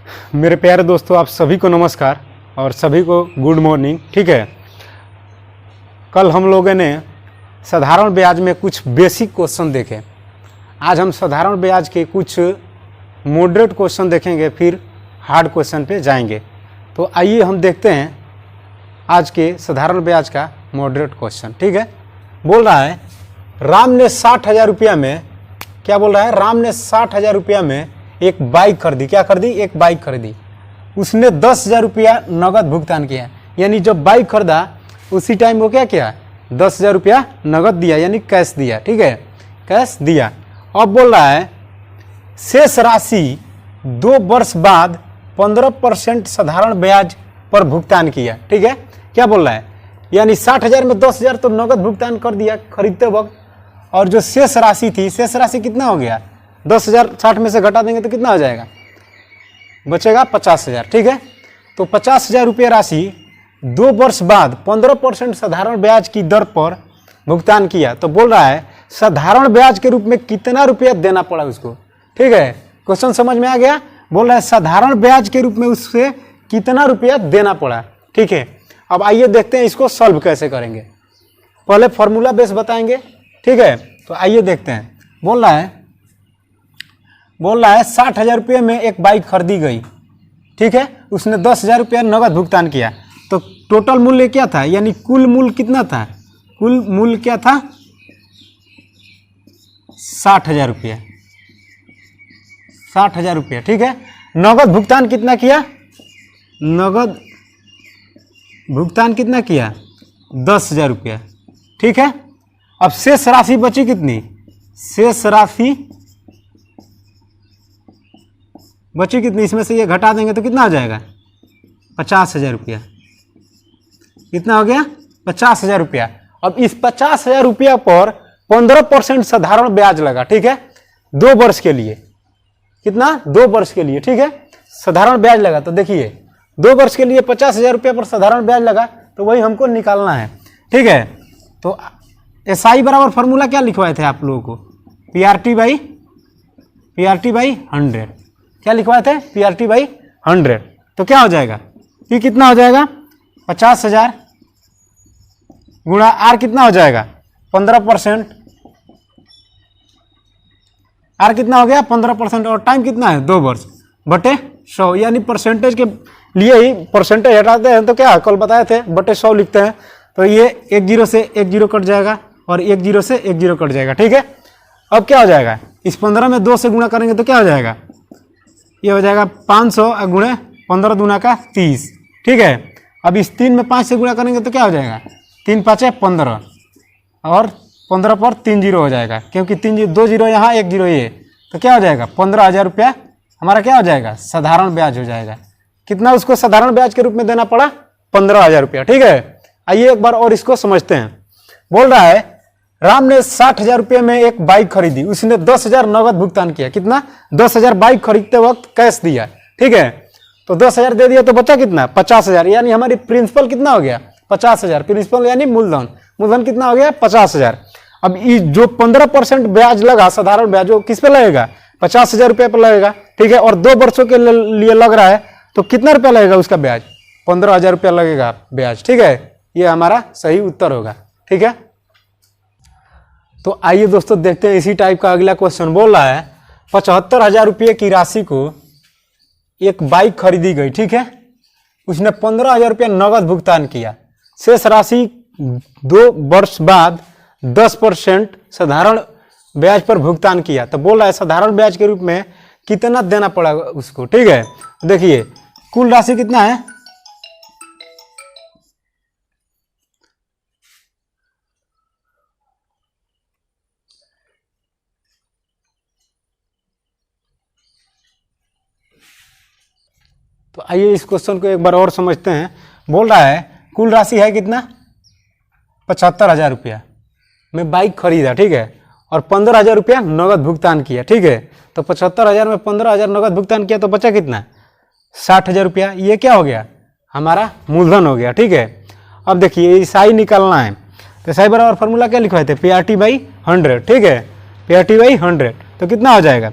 मेरे प्यारे दोस्तों, आप सभी को नमस्कार और सभी को गुड मॉर्निंग। ठीक है, कल हम लोगों ने साधारण ब्याज में कुछ बेसिक क्वेश्चन देखे। आज हम साधारण ब्याज के कुछ मॉडरेट क्वेश्चन देखेंगे, फिर हार्ड क्वेश्चन पे जाएंगे। तो आइए हम देखते हैं आज के साधारण ब्याज का मॉडरेट क्वेश्चन। ठीक है, बोल रहा है राम ने 60,000 रुपया में, क्या बोल रहा है, राम ने 60,000 रुपया में एक बाइक खरीदी। क्या खरीदी? एक बाइक खरीदी। उसने 10,000 रुपया नगद भुगतान किया। यानी जब बाइक खरीदा उसी टाइम वो क्या किया, 10,000 रुपया नगद दिया, यानी कैश दिया। ठीक है, कैश दिया। अब बोल रहा है शेष राशि 2 वर्ष बाद 15% साधारण ब्याज पर भुगतान किया। ठीक है, क्या बोल रहा है, यानी 60,000 में 10,000 तो नगद भुगतान कर दिया खरीदते वक्त, और जो शेष राशि थी, शेष राशि कितना हो गया, 10,000 60 में से घटा देंगे तो कितना हो जाएगा, बचेगा 50,000। ठीक है, तो 50,000 रुपये राशि 2 वर्ष बाद 15% साधारण ब्याज की दर पर भुगतान किया। तो बोल रहा है साधारण ब्याज के रूप में कितना रुपया देना पड़ा उसको। ठीक है, क्वेश्चन समझ में आ गया। बोल रहा है साधारण ब्याज के रूप में उससे कितना रुपया देना पड़ा। ठीक है, अब आइए देखते हैं इसको सॉल्व कैसे करेंगे। पहले फॉर्मूला बेस बताएंगे। ठीक है, तो आइए देखते हैं। बोल रहा है 60,000 रुपये में एक बाइक खरीदी गई। ठीक है, उसने 10,000 रुपया नगद भुगतान किया। तो टोटल मूल्य क्या था, यानी कुल मूल्य कितना था, कुल मूल्य क्या था, 60,000 रुपया, 60,000 रुपया। ठीक है, नगद भुगतान कितना किया, नगद भुगतान कितना किया, 10,000 रुपया। ठीक है, अब शेष राशि बची कितनी, शेष राशि बची कितनी, इसमें से ये घटा देंगे तो कितना हो जाएगा, 50,000 रुपया। कितना हो गया, 50,000 रुपया। अब इस 50,000 रुपया पर 15% साधारण ब्याज लगा। ठीक है, 2 वर्ष के लिए, कितना, 2 वर्ष के लिए। ठीक है, साधारण ब्याज लगा। तो देखिए 2 वर्ष के लिए 50,000 रुपया पर साधारण ब्याज लगा, तो वही हमको निकालना है। ठीक है, तो SI बराबर फॉर्मूला क्या लिखवाए थे आप लोगों को, PRT बाई 100। क्या लिखवाए थे, PRT बाई 100। तो क्या हो जाएगा, ये कितना हो जाएगा, 50,000 गुणा R कितना हो जाएगा, 15%। R कितना हो गया, 15%, और टाइम कितना है, 2 वर्ष, बटे 100। यानी परसेंटेज के लिए ही परसेंटेज हटाते हैं तो क्या कल बताए थे, बटे 100 लिखते हैं। तो ये 1 0 से 1 0 कट जाएगा और 1 0 से 1 0 कट जाएगा। ठीक है, अब क्या हो जाएगा, इस 15 में 2 से गुणा करेंगे तो क्या हो जाएगा, ये हो जाएगा 500 गुणे 15 दूना का 30। ठीक है, अब इस 3 में 5 से गुणा करेंगे तो क्या हो जाएगा, 3 5 15, और 15 पर 3 0 हो जाएगा, क्योंकि 2 0 यहाँ 1 0 ये, तो क्या हो जाएगा, 15,000 रुपया हमारा क्या हो जाएगा, साधारण ब्याज हो जाएगा। कितना उसको साधारण ब्याज के रूप में देना पड़ा, 15,000 रुपया। ठीक है, आइए एक बार और इसको समझते हैं। बोल रहा है राम ने 60,000 रुपये में एक बाइक खरीदी। उसने 10,000 नगद भुगतान किया। कितना, 10,000 बाइक खरीदते वक्त कैश दिया। ठीक है, तो 10,000 दे दिया तो बचा कितना, 50,000। यानी हमारी प्रिंसिपल कितना हो गया, 50,000। प्रिंसिपल यानी मूलधन, मूलधन कितना हो गया, 50,000। अब जो 15% ब्याज लगा, साधारण ब्याज, वो किस पे लगेगा, 50,000 रुपये पर लगेगा। ठीक है, और 2 वर्षों के लिए लग रहा है, तो कितना रुपया लगेगा उसका ब्याज, 15,000 रुपया लगेगा ब्याज। ठीक है, ये हमारा सही उत्तर होगा। ठीक है, तो आइए दोस्तों देखते हैं इसी टाइप का अगला क्वेश्चन। बोल रहा है 75,000 रुपये की राशि को एक बाइक खरीदी गई। ठीक है, उसने 15,000 रुपया नगद भुगतान किया। शेष राशि 2 वर्ष बाद 10% साधारण ब्याज पर भुगतान किया। तो बोल रहा है साधारण ब्याज के रूप में कितना देना पड़ा उसको। ठीक है, देखिए कुल राशि कितना है, तो आइए इस क्वेश्चन को एक बार और समझते हैं। बोल रहा है कुल राशि है कितना, 75,000 रुपया में बाइक खरीदा। ठीक है, और 15,000 रुपया नगद भुगतान किया। ठीक है, तो 75,000 में 15,000 नगद भुगतान किया तो बचा कितना, 60,000 रुपया। ये क्या हो गया, हमारा मूलधन हो गया। ठीक है, अब देखिए SI निकालना है, तो SI बराबर फॉर्मूला क्या लिखवाए थे, PRT बाई 100। ठीक है, PRT बाई 100, तो कितना हो जाएगा,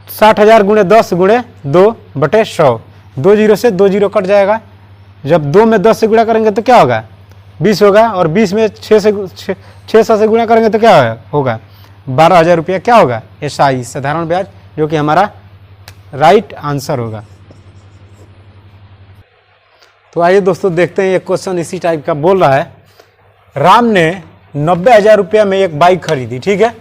60,000 गुणे 10 गुणे 2/100, 2 जीरो से 2 जीरो कट जाएगा। जब 2 में 10 से गुणा करेंगे तो क्या होगा 20 होगा, और 20 में 600 से गुणा करेंगे तो क्या होगा 12,000 रुपया। क्या होगा SI साधारण ब्याज, जो कि हमारा राइट आंसर होगा। तो आइए दोस्तों देखते हैं, एक क्वेश्चन इसी टाइप का बोल रहा है, राम ने 90,000 रुपया में एक बाइक खरीदी, ठीक है,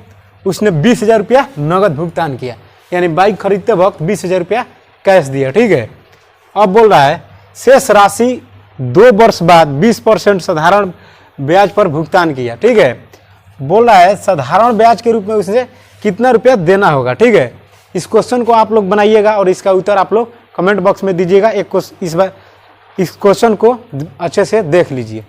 उसने 20,000 रुपया नगद भुगतान किया, यानी बाइक खरीदते वक्त 20,000 रुपया कैश दिया, ठीक है। अब बोल रहा है शेष राशि 2 वर्ष बाद 20% साधारण ब्याज पर भुगतान किया, ठीक है। बोल रहा है साधारण ब्याज के रूप में उसे कितना रुपया देना होगा, ठीक है। इस क्वेश्चन को आप लोग बनाइएगा और इसका उत्तर आप लोग कमेंट बॉक्स में दीजिएगा। इस क्वेश्चन को अच्छे से देख लीजिए।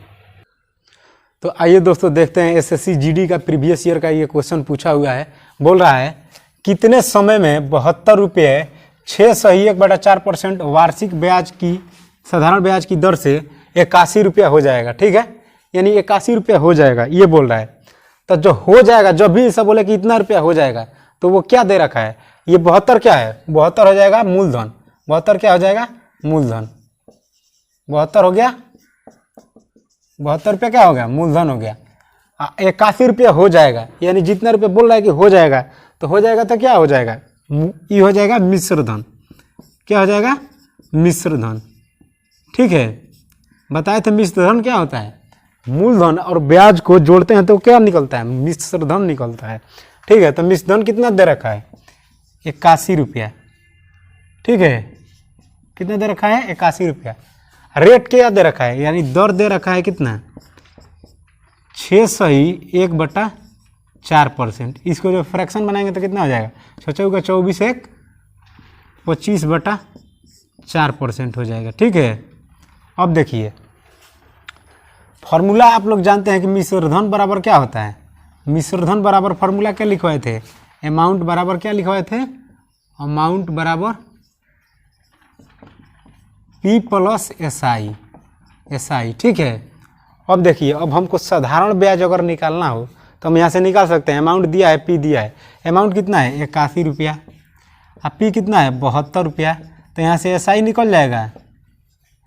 तो आइए दोस्तों देखते हैं, SSC GD का प्रीवियस ईयर का ये क्वेश्चन पूछा हुआ है। बोल रहा है कितने समय में 72 रुपये 6/4% वार्षिक ब्याज की साधारण ब्याज की दर से 81 रुपया हो जाएगा, ठीक है, यानी 81 रुपया हो जाएगा, ये बोल रहा है। तो जो हो जाएगा, जब भी ऐसा बोले कि इतना रुपया हो जाएगा, तो वो क्या दे रखा है, ये 72 क्या है, 72 हो जाएगा मूलधन, 72 क्या हो जाएगा मूलधन, 72 हो गया, 72 रुपया क्या हो गया मूलधन हो गया। 81 रुपया हो जाएगा, यानी जितना रुपया बोल रहा है कि हो जाएगा, तो हो जाएगा तो क्या हो जाएगा, ये हो जाएगा मिश्र धन। क्या हो जाएगा मिश्र धन, ठीक है। बताए थे मिश्र धन क्या होता है, मूलधन और ब्याज को जोड़ते हैं तो क्या निकलता है, मिश्र धन निकलता है, ठीक है। तो मिश्र धन कितना दे रखा है 81 रुपया, ठीक है, कितना दे रखा है 81 रुपया। रेट क्या दे रखा है, यानी दर दे रखा है कितना 6/1/4%। इसको जो फ्रैक्शन बनाएंगे तो कितना हो जाएगा, 6 का 24 1 25/4% हो जाएगा, ठीक है। अब देखिए फॉर्मूला आप लोग जानते हैं कि मिश्रधन बराबर क्या होता है, मिश्रधन बराबर फॉर्मूला क्या लिखवाए थे, अमाउंट बराबर क्या लिखवाए थे, अमाउंट बराबर P + SI, ठीक है। अब देखिए, अब हमको साधारण ब्याज अगर निकालना हो तो हम यहाँ से निकाल सकते हैं। अमाउंट दिया है, P दिया है, अमाउंट कितना है 81 रुपया, अब P कितना है 72 रुपया, तो यहाँ से SI निकल जाएगा,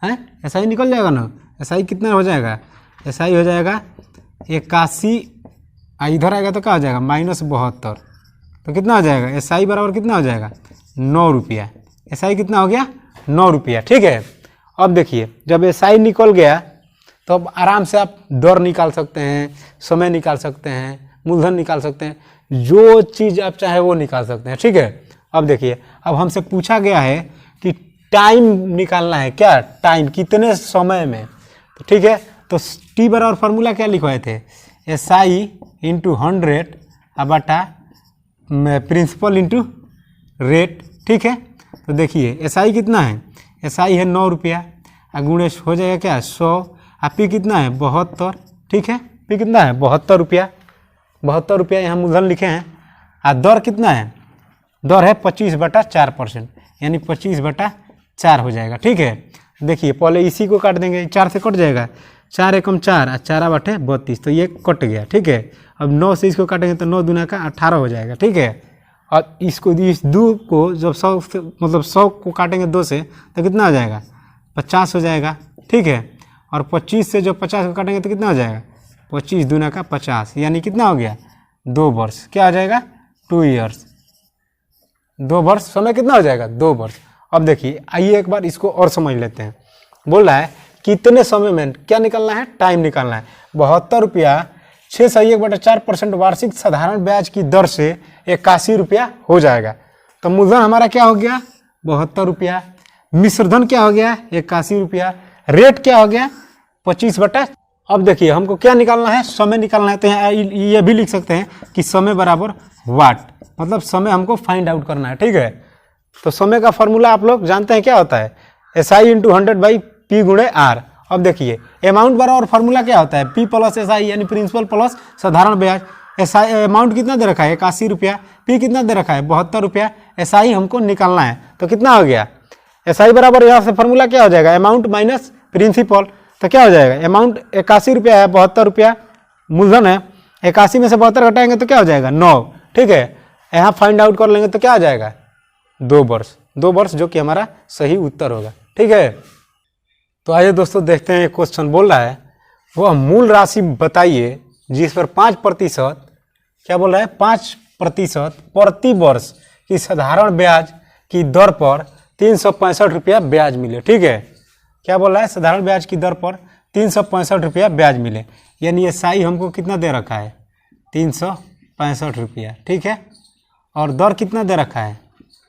हैं SI निकल जाएगा ना। SI कितना हो जाएगा, SI हो जाएगा 81, इधर आएगा तो क्या हो जाएगा -72, तो कितना हो जाएगा SI बराबर कितना हो जाएगा 9 रुपया। SI कितना हो गया 9 रुपया, ठीक है। अब देखिए जब SI निकल गया तो अब आराम से आप दर निकाल सकते हैं, समय निकाल सकते हैं, मूलधन निकाल सकते हैं, जो चीज़ आप चाहे वो निकाल सकते हैं, ठीक है। अब देखिए, अब हमसे पूछा गया है कि टाइम निकालना है, क्या टाइम कितने समय में, तो ठीक है। तो T बराबर फार्मूला क्या लिखवाए थे, SI × 100 बटा प्रिंसिपल × रेट, ठीक है। तो देखिए SI कितना है, SI है 9 रुपया, गुणे हो जाएगा क्या 100, P कितना है 72, ठीक है, P कितना है 72 रुपया, 72 रुपया यहाँ मूलधन लिखे हैं। दर कितना है, दर है 25/4%, यानी 25/4 हो जाएगा, ठीक है। देखिए पहले इसी को काट देंगे, 4 से कट जाएगा, 4 एकम 4 और 4/32, तो ये कट गया, ठीक है। अब 9 से इसको काटेंगे तो 9 दूना का 18 हो जाएगा, ठीक है। और इसको इस 2 को जब 100 से मतलब 100 को काटेंगे 2 से तो कितना हो जाएगा 50 हो जाएगा, ठीक है। और 25 से जो 50 को काटेंगे तो कितना हो जाएगा 25 दूना का 50, यानी कितना हो गया 2 वर्ष, क्या हो जाएगा 2 ईयर्स, 2 वर्ष, समय कितना हो जाएगा 2 वर्ष। अब देखिए आइए एक बार इसको और समझ लेते हैं। बोल रहा है कितने समय में क्या निकालना है, टाइम निकालना है। 72 रुपया 6/1/4% वार्षिक साधारण ब्याज की दर से 81 रुपया हो जाएगा। तो मूलधन हमारा क्या हो गया 72 रुपया, मिश्रधन क्या हो गया 81 रुपया, रेट क्या हो गया 25/। अब देखिए हमको क्या निकालना है, समय निकालना है। तो ये भी लिख सकते हैं कि समय बराबर वाट, मतलब समय हमको फाइंड आउट करना है, ठीक है। तो समय का फॉर्मूला आप लोग जानते हैं क्या होता है, SI × 100/P × R। अब देखिए अमाउंट बराबर फॉर्मूला क्या होता है P + SI, यानी प्रिंसिपल प्लस साधारण ब्याज। SI अमाउंट कितना दे रखा है 81 रुपया, P कितना दे रखा है 72 रुपया, SI हमको निकालना है। तो कितना हो गया SI बराबर, यहाँ से फॉर्मूला क्या हो जाएगा अमाउंट माइनस प्रिंसिपल, तो क्या हो जाएगा अमाउंट 81 रुपया है, 72 रुपया मूलधन है, 81 में से 72 घटाएंगे तो क्या हो जाएगा 9, ठीक है। यहाँ फाइंड आउट कर लेंगे तो क्या हो जाएगा 2 वर्ष जो कि हमारा सही उत्तर होगा। ठीक है, तो आइए दोस्तों देखते हैं, क्वेश्चन बोल रहा है वह मूल राशि बताइए जिस पर 5%, क्या बोल रहा है, 5% प्रति वर्ष की साधारण ब्याज की दर पर 365 रुपया ब्याज मिले। ठीक है, क्या बोल रहा है, साधारण ब्याज की दर पर 365 रुपया ब्याज मिले, यानी एसआई हमको कितना दे रखा है, 365 रुपया। ठीक है, और दर कितना दे रखा है,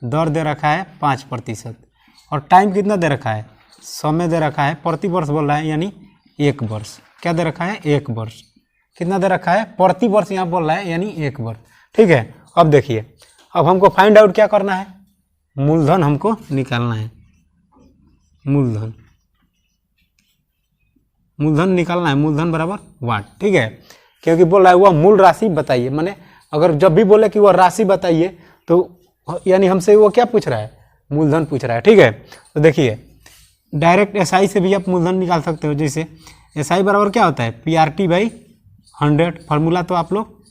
दर दे रखा है 5%, और टाइम कितना दे रखा है, समय दे रखा है, प्रति वर्ष बोल रहा है यानी 1 वर्ष। क्या दे रखा है, 1 वर्ष। कितना दे रखा है, प्रति वर्ष यहाँ बोल रहा है यानी 1 वर्ष। ठीक है, अब देखिए, अब हमको फाइंड आउट क्या करना है, मूलधन हमको निकालना है, मूलधन निकालना है, मूलधन बराबर वाट। ठीक है, क्योंकि बोल रहा है वह मूल राशि बताइए, माने अगर जब भी बोले कि वह राशि बताइए तो यानी हमसे वो क्या पूछ रहा है, मूलधन पूछ रहा है। ठीक है, तो देखिए डायरेक्ट एसआई से भी आप मूलधन निकाल सकते हो। जैसे एसआई बराबर क्या होता है, PRT/100। फार्मूला तो आप लोग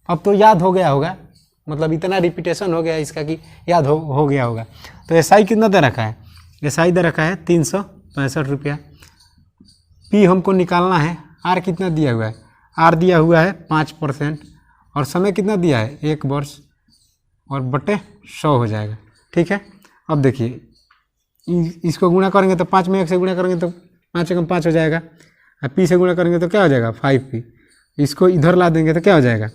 अब तो याद हो गया होगा, मतलब इतना रिपीटेशन हो गया इसका कि याद हो गया होगा। तो एसआई कितना दे रखा है, एसआई दे रखा है 365 रुपया। पी हमको निकालना है, आर कितना दिया हुआ है, आर दिया हुआ है 5%, और समय कितना दिया है, 1 वर्ष, और बटे 100 हो जाएगा। ठीक है, अब देखिए इसको गुणा करेंगे तो 5 में 1 से गुणा करेंगे तो 5 एकम 5 हो जाएगा, और पी से गुणा करेंगे तो क्या हो जाएगा, 5p। इसको इधर ला देंगे तो क्या हो जाएगा,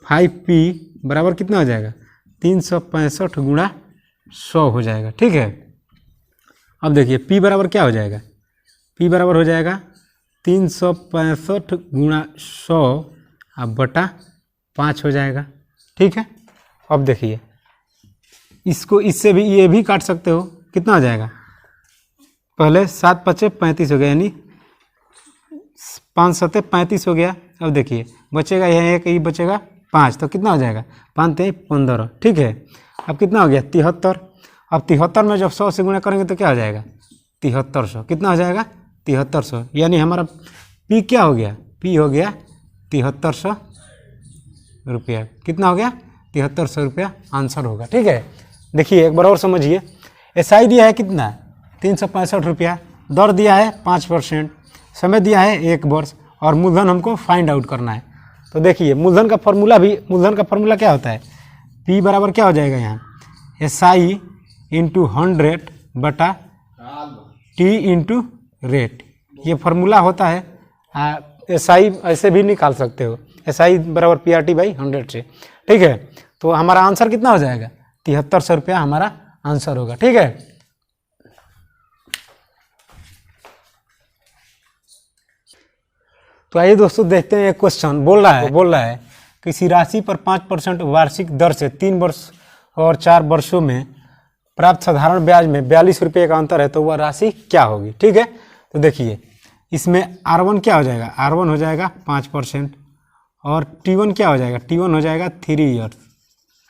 5p बराबर कितना हो जाएगा, 365 गुणा 100 हो जाएगा। ठीक है, अब देखिए p बराबर क्या हो जाएगा, p बराबर हो जाएगा 365 गुणा 100 अब बटा 5 हो जाएगा। ठीक है, अब देखिए इसको इससे भी ये भी काट सकते हो, कितना हो जाएगा, पहले 7 5 35 हो गया, यानी 5 7 35 हो गया। अब देखिए बचेगा यह एक, ही बचेगा 5, तो कितना हो जाएगा, 5 3 15। ठीक है, अब कितना हो गया, 73। अब 73 में जब 100 से गुणा करेंगे तो क्या हो जाएगा, 7300। कितना हो जाएगा, 7300, यानी हमारा पी क्या हो गया, पी हो गया 7300 रुपया। कितना हो गया, 7300 रुपया आंसर होगा। ठीक है, देखिए एक बार और समझिए, एसआई दिया है कितना, 365 रुपया, दर दिया है 5%, समय दिया है 1 वर्ष, और मूलधन हमको फाइंड आउट करना है। तो देखिए मूलधन का फॉर्मूला क्या होता है, पी बराबर क्या हो जाएगा यहाँ, एसआई इंटू 100 बटा टी इंटू रेट, ये फार्मूला होता है। एसआई ऐसे भी निकाल सकते हो, एसआई बराबर PRT/100 से। ठीक है, तो हमारा आंसर कितना हो जाएगा, 7300 रुपया हमारा आंसर होगा। ठीक है, तो आइए दोस्तों देखते हैं, एक क्वेश्चन बोल रहा है किसी राशि पर 5% वार्षिक दर से 3 वर्ष और 4 वर्षों में प्राप्त साधारण ब्याज में 42 रुपये का अंतर है, तो वह राशि क्या होगी। ठीक है, तो देखिए इसमें R1 क्या हो जाएगा, R1 हो जाएगा 5%, और T1 क्या हो जाएगा, T1 हो जाएगा 3 ईयर्स,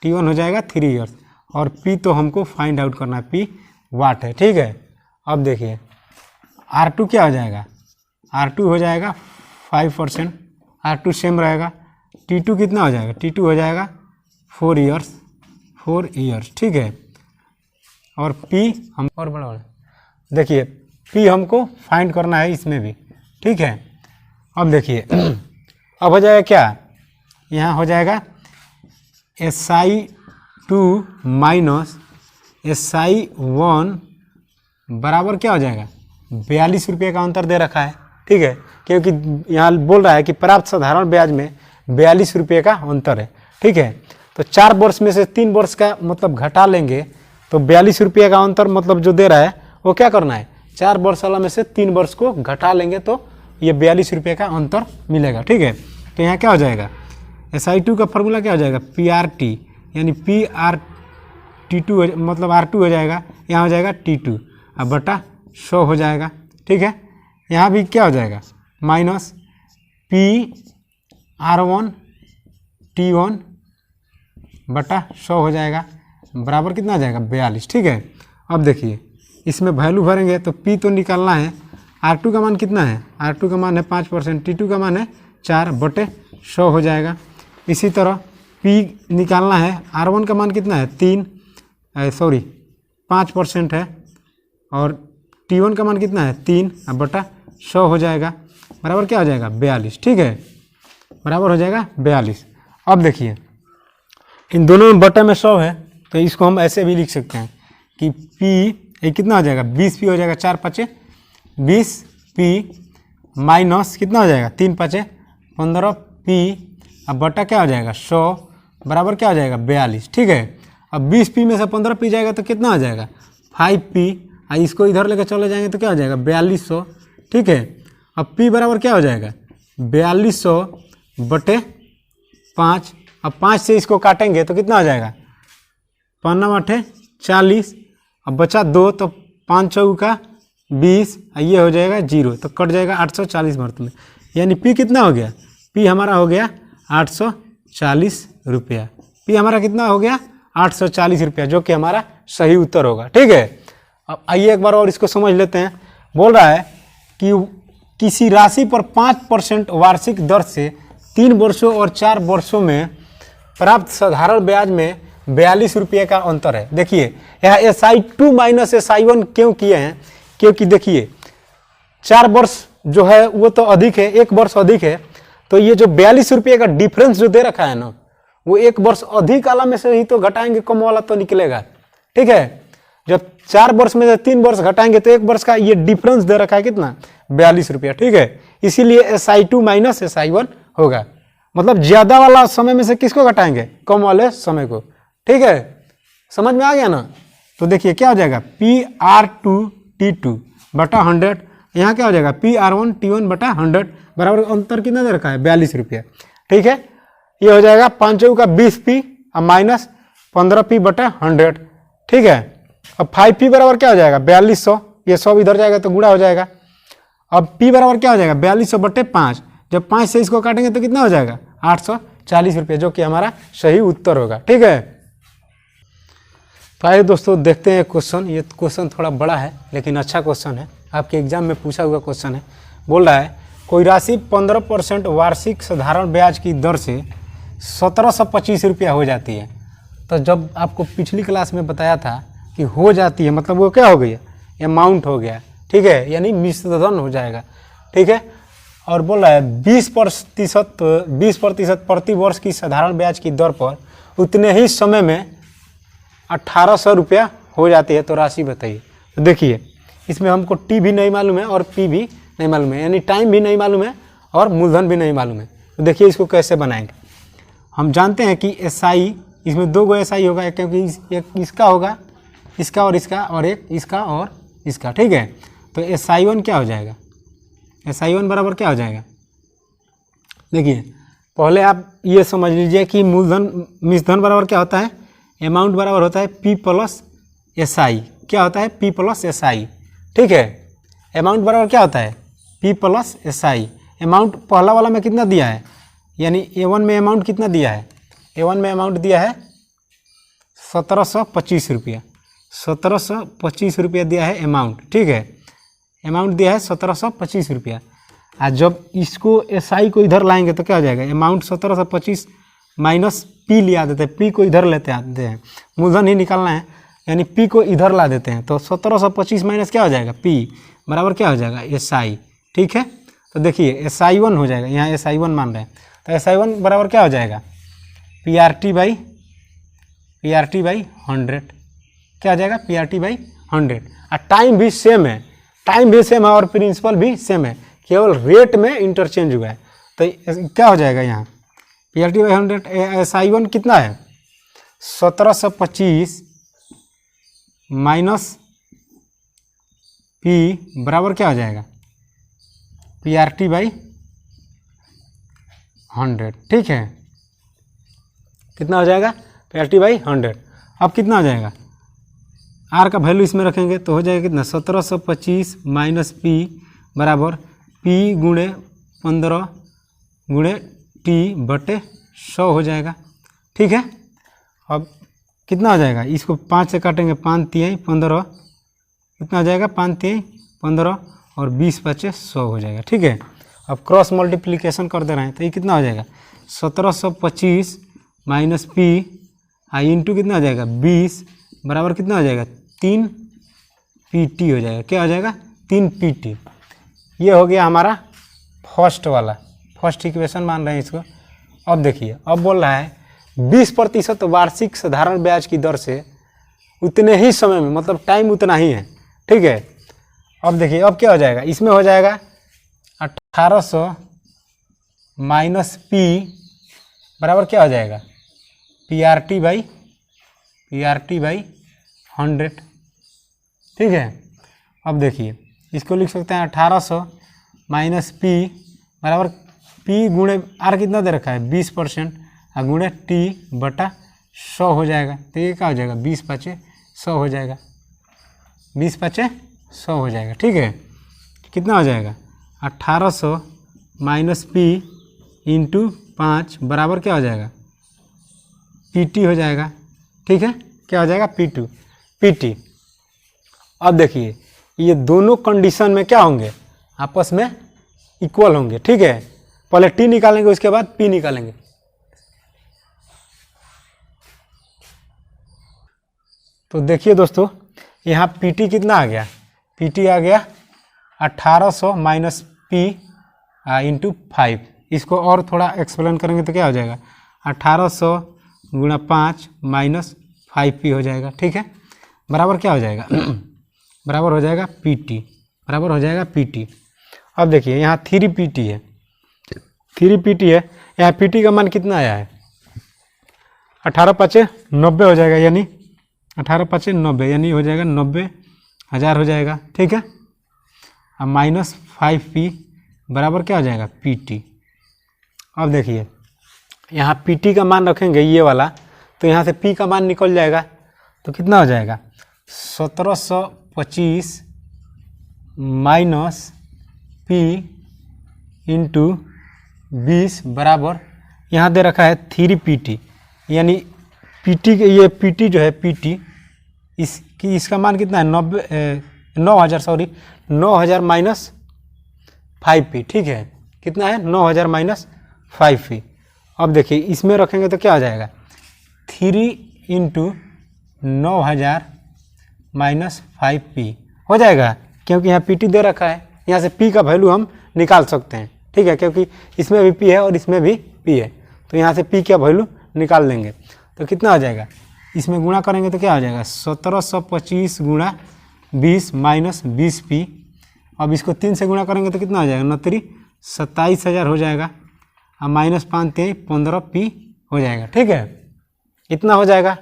T1 हो जाएगा 3 ईयर्स, और P तो हमको फाइंड आउट करना है, P वाट है। ठीक है, अब देखिए R2 क्या हो जाएगा, R2 हो जाएगा 5%, R2 सेम रहेगा। T2 कितना हो जाएगा, T2 हो जाएगा 4 ईयर्स। ठीक है, और P हम और बड़ा देखिए P हमको फाइंड करना है इसमें भी। ठीक है, अब देखिए अब हो जाएगा क्या, यहाँ हो जाएगा SI2 माइनस SI1 बराबर क्या हो जाएगा, 42 रुपये का अंतर दे रखा है। ठीक है, क्योंकि यहाँ बोल रहा है कि प्राप्त साधारण ब्याज में 42 रुपये का अंतर है। ठीक है, तो 4 वर्ष में से 3 वर्ष का मतलब घटा लेंगे, तो 42 रुपये का अंतर मतलब जो दे रहा है वो क्या करना है, 4 वर्ष वाला में से 3 वर्ष को घटा लेंगे तो ये 42 रुपये का अंतर मिलेगा। ठीक है, तो यहाँ क्या हो जाएगा, SI2 का फॉर्मूला क्या हो जाएगा, PRT, यानी PRT2 मतलब R2 हो जाएगा, यहाँ हो जाएगा T2 अब बटा 100 हो जाएगा। ठीक है, यहाँ भी क्या हो जाएगा, माइनस PR1 T1 बटा 100 हो जाएगा, बराबर कितना आ जाएगा, 42। ठीक है, अब देखिए इसमें वैल्यू भरेंगे तो P तो निकालना है, R2 का मान कितना है, R2 का मान है 5%, T2 का मान है 4 बटे 100 हो जाएगा। इसी तरह P निकालना है, R1 का मान कितना है 3, सॉरी 5% है, और T1 का मान कितना है 3 अब बटा 100 हो जाएगा, बराबर क्या हो जाएगा 42। ठीक है, बराबर हो जाएगा 42। अब देखिए इन दोनों में बटे में 100 है, तो इसको हम ऐसे भी लिख सकते हैं कि P ये कितना हो जाएगा 20P हो जाएगा, 4 5 20P माइनस कितना हो जाएगा 3 5 15P अब बटा क्या हो जाएगा 100 बराबर क्या हो जाएगा 42। ठीक है, अब 20P में से 15P जाएगा तो कितना हो जाएगा 5P, इसको इधर लेकर चले जाएंगे तो क्या हो जाएगा 4200। ठीक है, अब P बराबर क्या हो जाएगा 4200 बटे 5, अब 5 से इसको काटेंगे तो कितना हो जाएगा 5 8 40, अब बचा 2 तो 5 चौका 20, ये हो जाएगा 0 तो कट जाएगा 840 मरतबे, यानी P कितना हो गया, P हमारा हो गया 840 रुपया। P हमारा कितना हो गया 840 रुपया, जो कि हमारा सही उत्तर होगा। ठीक है, अब आइए एक बार और इसको समझ लेते हैं। बोल रहा है कि किसी राशि पर 5% वार्षिक दर से 3 वर्षों और 4 वर्षों में प्राप्त साधारण ब्याज में 42 रुपये का अंतर है। देखिए यहाँ SI2 माइनस SI1 क्यों किए हैं, क्योंकि देखिए 4 वर्ष जो है वो तो अधिक है, 1 वर्ष अधिक है, तो ये जो 42 रुपये का डिफरेंस जो दे रखा है ना, वो 1 वर्ष अधिक वाला में से ही तो घटाएंगे, कम वाला तो निकलेगा। ठीक है, जब 4 वर्ष में से 3 वर्ष घटाएंगे तो 1 वर्ष का ये डिफरेंस दे रखा है कितना 42 रुपया। ठीक है, इसीलिए SI2 माइनस SI1 होगा, मतलब ज्यादा वाला समय में से किसको घटाएंगे, कम वाले समय को। ठीक है, समझ में आ गया ना। तो देखिए क्या हो जाएगा PR2T2 बटा 100, यहाँ क्या हो जाएगा PR1T1 बटा 100 बराबर अंतर कितना दे रखा है 42 रुपया। ठीक है, ये हो जाएगा 5 का 20P और माइनस 15P बटा 100। ठीक है, अब 5P बराबर क्या हो जाएगा 4200, ये 100 इधर जाएगा तो गुणा हो जाएगा। अब P बराबर क्या हो जाएगा 4200 बटे 5, जब 5 से इसको काटेंगे तो कितना हो जाएगा 840 रुपये, जो कि हमारा सही उत्तर होगा। ठीक है, तो आइए दोस्तों देखते हैं क्वेश्चन। ये क्वेश्चन थोड़ा बड़ा है लेकिन अच्छा क्वेश्चन है, आपके एग्जाम में पूछा हुआ क्वेश्चन है। बोल रहा है कोई राशि 15% वार्षिक साधारण ब्याज की दर से 1725 रुपया हो जाती है। तो जब आपको पिछली क्लास में बताया था कि हो जाती है, मतलब वो क्या हो गया अमाउंट हो गया। ठीक है, यानी मिश्रधन हो जाएगा। ठीक है, और बोल रहा है 20% प्रति वर्ष की साधारण ब्याज की दर पर उतने ही समय में 1800 रुपया हो जाती है, तो राशि बताइए। तो देखिए इसमें हमको T भी नहीं मालूम है और P भी नहीं मालूम है, यानी टाइम भी नहीं मालूम है और मूलधन भी नहीं मालूम है। तो देखिए इसको कैसे बनाएंगे। हम जानते हैं कि SI, इसमें 2 गो SI होगा, क्योंकि एक इसका होगा, इसका और इसका, और एक इसका और इसका। ठीक है, तो SI1 क्या हो जाएगा, SI1 बराबर क्या हो जाएगा। देखिए पहले आप ये समझ लीजिए कि मूलधन मिश्रधन बराबर क्या होता है, अमाउंट बराबर होता है P प्लस SI। क्या होता है P प्लस SI। ठीक है, अमाउंट बराबर क्या होता है P प्लस SI। अमाउंट पहला वाला में कितना दिया है, यानी A1 में अमाउंट कितना दिया है, A1 में अमाउंट दिया है 1725 रुपया, 1725 रुपया दिया है अमाउंट। ठीक है, अमाउंट दिया है 1725 रुपया। आज जब इसको SI को इधर लाएंगे तो क्या हो जाएगा, अमाउंट 1725 माइनस P लिया देते हैं, P को इधर लेते आते हैं, मूलधन ही निकालना है, यानी P को इधर ला देते हैं, तो 1725 माइनस क्या हो जाएगा P बराबर क्या हो जाएगा SI। ठीक है, तो देखिए SI1 हो जाएगा, यहाँ SI1 मान रहे हैं, तो SI1 बराबर क्या हो जाएगा PRT बाई 100। क्या हो जाएगा PRT बाई 100। और टाइम भी सेम है, टाइम भी सेम है और प्रिंसिपल भी सेम है, केवल रेट में इंटरचेंज हुआ है। तो क्या हो जाएगा यहाँ PRT बाई 100, SI1 कितना है 1725 माइनस P बराबर क्या हो जाएगा PRT बाई 100। ठीक है, कितना हो जाएगा PRT बाई 100। अब कितना हो जाएगा, R का वैल्यू इसमें रखेंगे तो हो जाएगा कितना 1725 माइनस P बराबर P गुणे 15 गुणे T बटे 100 हो जाएगा। ठीक है, अब कितना हो जाएगा, इसको 5 से काटेंगे, 5 3 15, कितना हो जाएगा 5 3 15 और 20 बचे 100 हो जाएगा। ठीक है, अब क्रॉस मल्टीप्लिकेशन कर दे रहे हैं तो ये कितना हो जाएगा 1725 माइनस P इंटू कितना हो जाएगा 20 बराबर कितना हो जाएगा 3 PT हो जाएगा। क्या हो जाएगा 3 PT। ये हो गया हमारा फर्स्ट इक्वेशन मान रहे हैं इसको। अब देखिए, अब बोल रहा है 20% वार्षिक साधारण ब्याज की दर से उतने ही समय में, मतलब टाइम उतना ही है, ठीक है। अब देखिए अब क्या हो जाएगा, इसमें हो जाएगा 1800 माइनस P बराबर क्या हो जाएगा PRT बाई 100, ठीक है। अब देखिए इसको लिख सकते हैं 1800 माइनस P बराबर P गुणे R कितना दे रखा है 20% और गुणे T बटा 100 हो जाएगा। तो ये क्या हो जाएगा 20×5=100 हो जाएगा, 20×5=100 हो जाएगा, ठीक है। कितना हो जाएगा 1800 माइनस P इंटू 5 बराबर क्या हो जाएगा PT हो जाएगा, ठीक है। क्या हो जाएगा PT। अब देखिए ये दोनों कंडीशन में क्या होंगे, आपस में इक्वल होंगे, ठीक है। पहले T निकालेंगे उसके बाद P निकालेंगे। तो देखिए दोस्तों यहाँ PT कितना आ गया, PT आ गया 1800 माइनस P इंटू 5। इसको और थोड़ा एक्सप्लेन करेंगे तो क्या हो जाएगा 1800 गुणा 5 माइनस 5P हो जाएगा, ठीक है। बराबर क्या हो जाएगा बराबर हो जाएगा PT, बराबर हो जाएगा PT। अब देखिए यहाँ 3PT है, 3PT है। यहाँ PT का मान कितना आया है 18×5=90 हो जाएगा, यानी 18×5=90 यानी हो जाएगा 90,000 हो जाएगा, ठीक है। अब माइनस 5P बराबर क्या हो जाएगा PT। अब देखिए यहाँ PT का मान रखेंगे ये वाला, तो यहाँ से P का मान निकल जाएगा। तो कितना हो जाएगा 1725 माइनस P इंटू 20 बराबर यहाँ दे रखा है 3PT, यानी PT के ये PT जो है PT इसका मान कितना है 9000 माइनस 5P, ठीक है। कितना है 9000 माइनस 5P। अब देखिए इसमें रखेंगे तो क्या हो जाएगा 3 इंटू 9000 माइनस 5P हो जाएगा, क्योंकि यहाँ PT दे रखा है। यहाँ से P का वैल्यू हम निकाल सकते हैं, ठीक है, क्योंकि इसमें भी P है और इसमें भी P है। तो यहाँ से P का वैल्यू निकाल लेंगे तो कितना हो जाएगा, इसमें गुणा करेंगे तो क्या हो जाएगा 1725 गुणा 20 माइनस 20P। अब इसको 3 से गुणा करेंगे तो कितना हो जाएगा 27,000 हो जाएगा, और माइनस 5 15P हो जाएगा, ठीक है। इतना हो जाएगा।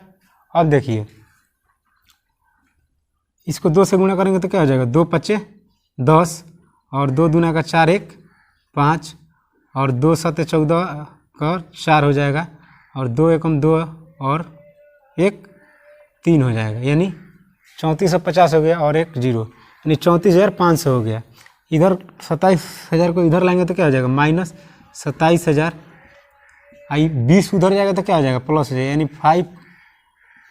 अब देखिए इसको 2 से गुणा करेंगे तो क्या हो जाएगा 2×5=10 और 2 दूना का 4 1 5 और 2 7 14 का 4 हो जाएगा, और 2 एकम 2 और 1 3 हो जाएगा, यानी 3450 हो गया और 1 0, यानी 34,500 हो गया। इधर 27,000 को इधर लाएंगे तो क्या हो जाएगा माइनस 27,000, आई 20 उधर जाएगा तो क्या हो जाएगा प्लस हो जाएगा, यानी 5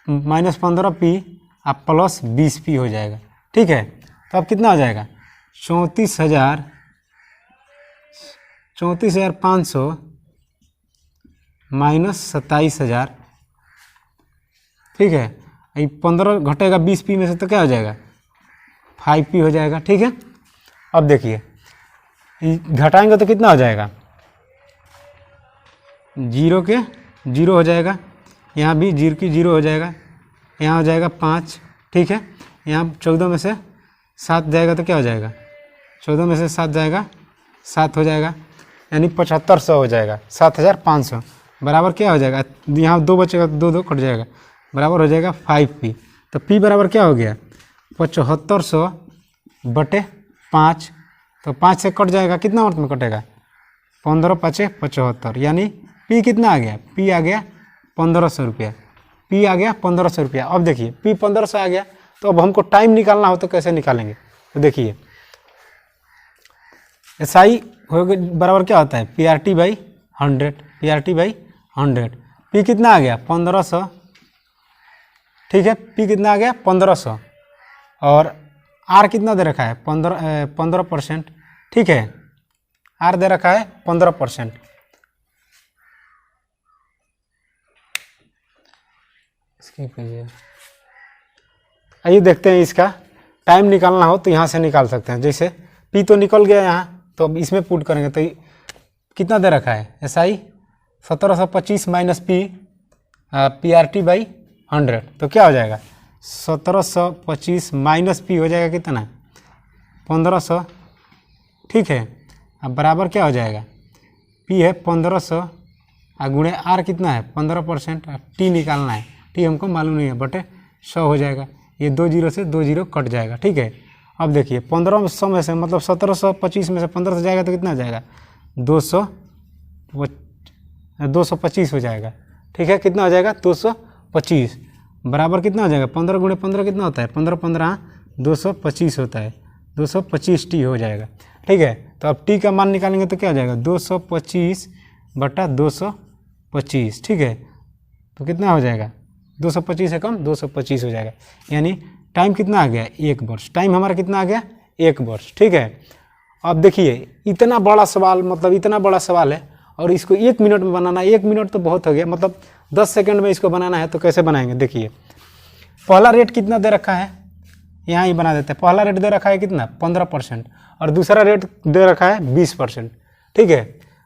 माइनस 15P आप प्लस 20P हो जाएगा, ठीक है। तो अब कितना हो जाएगा 34,500 माइनस 27,000, ठीक है। ये 15 घटेगा 20P में से तो क्या हो जाएगा 5P हो जाएगा, ठीक है। अब देखिए घटाएंगे तो कितना हो जाएगा 0 के 0 हो जाएगा, यहाँ भी 0 की 0 हो जाएगा, यहाँ हो जाएगा 5, ठीक है। यहाँ 14 में से 7 जाएगा तो क्या हो जाएगा 14 में से 7 जाएगा 7 हो जाएगा, यानी 7500 हो जाएगा, 7500 बराबर क्या हो जाएगा, यहाँ 2 बचेगा तो 2 2 कट जाएगा, बराबर हो जाएगा 5P। तो P बराबर क्या हो गया 7500/5, तो 5 से कट जाएगा, कितना अर्थ में कटेगा 15×5=75, यानी P कितना आ गया P आ गया 1500 रुपया, P आ गया 1500 रुपया। अब देखिए P 1500 आ गया, तो अब हमको टाइम निकालना हो तो कैसे निकालेंगे, तो देखिए SI हो गया बराबर क्या होता है PRT/100, PRT/100। P कितना आ गया 1500, ठीक है। P कितना आ गया 1500 और R कितना दे रखा है 15%, ठीक है। R दे रखा है 15%। आइए देखते हैं इसका टाइम निकालना हो तो यहाँ से निकाल सकते हैं। जैसे पी तो निकल गया यहाँ, तो अब इसमें पुट करेंगे तो कितना दे रखा है SI 1725 माइनस PRT बाई 100, तो क्या हो जाएगा 1725 माइनस P हो जाएगा कितना 1500, ठीक है। अब बराबर क्या हो जाएगा P है 1500 गुणे R कितना है 15%, T निकालना है, T हमको मालूम नहीं है, बटे 100 हो जाएगा। ये 2 जीरो से 2 जीरो कट जाएगा, ठीक है। अब देखिए 1500 में से मतलब 1725 में से 1500 जाएगा तो कितना हो जाएगा 225 हो जाएगा, ठीक है। कितना हो जाएगा 225 बराबर कितना हो जाएगा 15 गुणे 15 कितना होता है 15 15 225 होता है, 225 T हो जाएगा, ठीक है। तो अब T का मान निकालेंगे तो क्या हो जाएगा 225 बटा 225, ठीक है। तो कितना हो जाएगा 225 से कम 225 हो जाएगा, यानी टाइम कितना आ गया 1 वर्ष। टाइम हमारा कितना आ गया 1 वर्ष, ठीक है। अब देखिए इतना बड़ा सवाल, मतलब इतना बड़ा सवाल है और इसको 1 मिनट में बनाना, 1 मिनट तो बहुत हो गया, मतलब 10 सेकंड में इसको बनाना है। तो कैसे बनाएंगे देखिए, पहला रेट कितना दे रखा है यहाँ ही बना देते हैं। पहला रेट दे रखा है कितना 15% और दूसरा रेट दे रखा है 20%, ठीक है।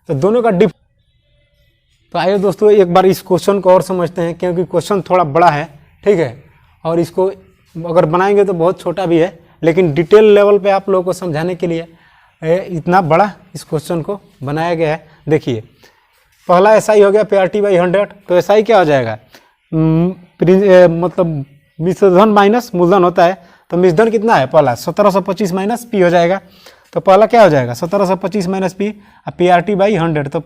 तो दोनों का तो आइए दोस्तों एक बार इस क्वेश्चन को और समझते हैं, क्योंकि क्वेश्चन थोड़ा बड़ा है, ठीक है। और इसको अगर बनाएंगे तो बहुत छोटा भी है, लेकिन डिटेल लेवल पे आप लोगों को समझाने के लिए इतना बड़ा इस क्वेश्चन को बनाया गया है। देखिए पहला SI हो गया PRT बाई 100, तो SI क्या हो जाएगा मतलब मिश्रधन माइनस मूलधन होता है, तो मिश्रधन कितना है पहला 1725 माइनस P हो जाएगा। तो पहला क्या हो जाएगा 1725 माइनस P PRT बाई 100, तो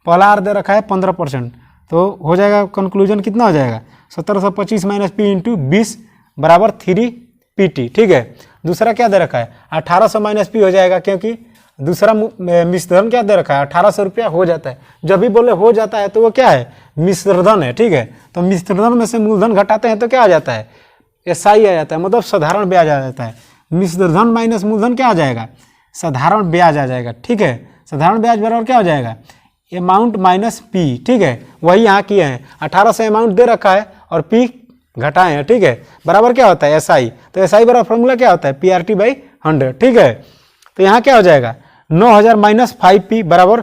पहला R दे रखा है 15%, तो हो जाएगा कंक्लूजन कितना हो जाएगा 1725 माइनस P इंटू 20 बराबर 3PT, ठीक है। दूसरा क्या दे रखा है 1800 माइनस P हो जाएगा, क्योंकि दूसरा मिश्रधन क्या दे रखा है 1800 रुपया हो जाता है। जब भी बोले हो जाता है तो वो क्या है मिश्रधन है, ठीक है। तो मिश्रधन में से मूलधन घटाते हैं तो क्या आ जाता है SI आ जाता है, मतलब साधारण ब्याज आ जाता है। मिश्रधन माइनस मूलधन क्या आ जाएगा साधारण ब्याज आ जाएगा, ठीक है। साधारण ब्याज बराबर क्या हो जाएगा अमाउंट माइनस P, ठीक है। वही यहाँ किए हैं 1800 अमाउंट दे रखा है और P घटाए हैं, ठीक है। बराबर क्या होता है SI, तो SI बराबर फॉर्मूला क्या होता है PRT बाई 100, ठीक है। तो यहाँ क्या हो जाएगा 9000 माइनस 5P बराबर